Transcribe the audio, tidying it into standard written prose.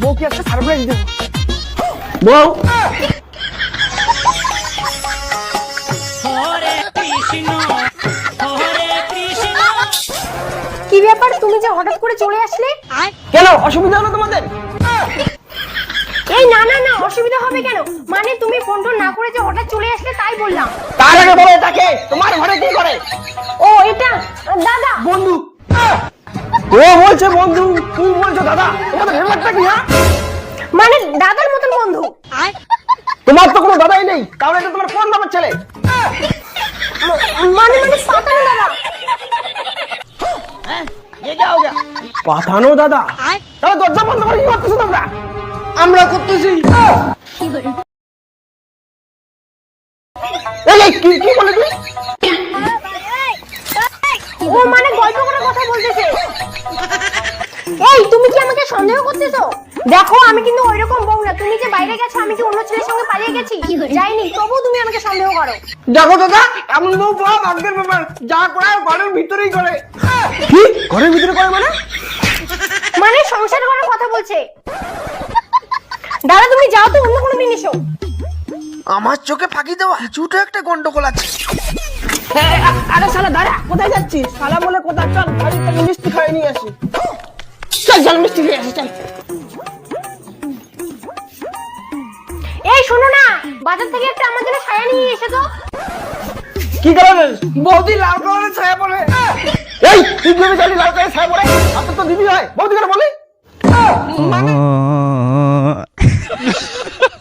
বউকে একটা সারপ্রাইজ দেব। বউ কি ব্যাপার, তুমি যে হঠাৎ করে চলে আসলে? কেন, অসুবিধা হলো তোমাদের? এই না না না, অসুবিধা হবে কেন? মানে তুমি ফোন টোন না করে যে হঠাৎ চলে আসলে তাই বললাম। তার আগে বলো এটাকে, তোমার ঘরে কি করে? ও এটা দাদা। বন্ধু। ও বলছে বন্ধু, তুমি বলছো দাদা, তোমাদের ব্যাপারটা কি? হ্যাঁ, মানে দাদার মতন বন্ধু। তোমার তো কোনো দাদাই নেই, তাহলে এটা তোমার কোন বাবার ছেলে? মানে মানে পাতানো দাদা। পাঠানো দাদা? তাহলে দরজা বন্ধ করে কি করতেছো তোমরা? আমরা করতেছি। এই কি কি বলে তুই? ও মানে গল্প করার কথা বলতেছে। এই তুমি কি আমাকে সন্দেহ করতেছো? দেখো আমি কিন্তু ওইরকম বউ না। তুমি যে বাইরে গেছো, আমি কি অন্য ছেলের সঙ্গে পালিয়ে গেছি? যাইনি, তবুও তুমি আমাকে সন্দেহ করো। দেখো দাদা, এমন বউ পাওয়া ভাগ্যের ব্যাপার। যা করে ঘরের ভিতরেই করে। কি ঘরের ভিতরে করে মানে? মানে সংসার করার কথা বলছে। দাদা তুমি যাও তো, অন্য কোনো দিন এসো। আমার চোখে ফাঁকি দেওয়া কিছুটা একটা গন্ডগোল আছে। আরে শালা দাঁড়া, কোথায় যাচ্ছিস? শালা বলে কোথায়? চল বাড়ি থেকে মিষ্টি খাইয়ে নিয়ে আসি। চল চল মিষ্টি খেয়ে আসি চল। এই শোনো না, বাজার থেকে একটা আমার জন্য ছায়া নিয়ে এসো তো। কি কারণে? বৌদি লাল কালারের ছায়া পরে। এই তুই ভেবে জানি লাল কালারের ছায়া পরে? আপনার তো দিদি হয়, বৌদি কেন বলে?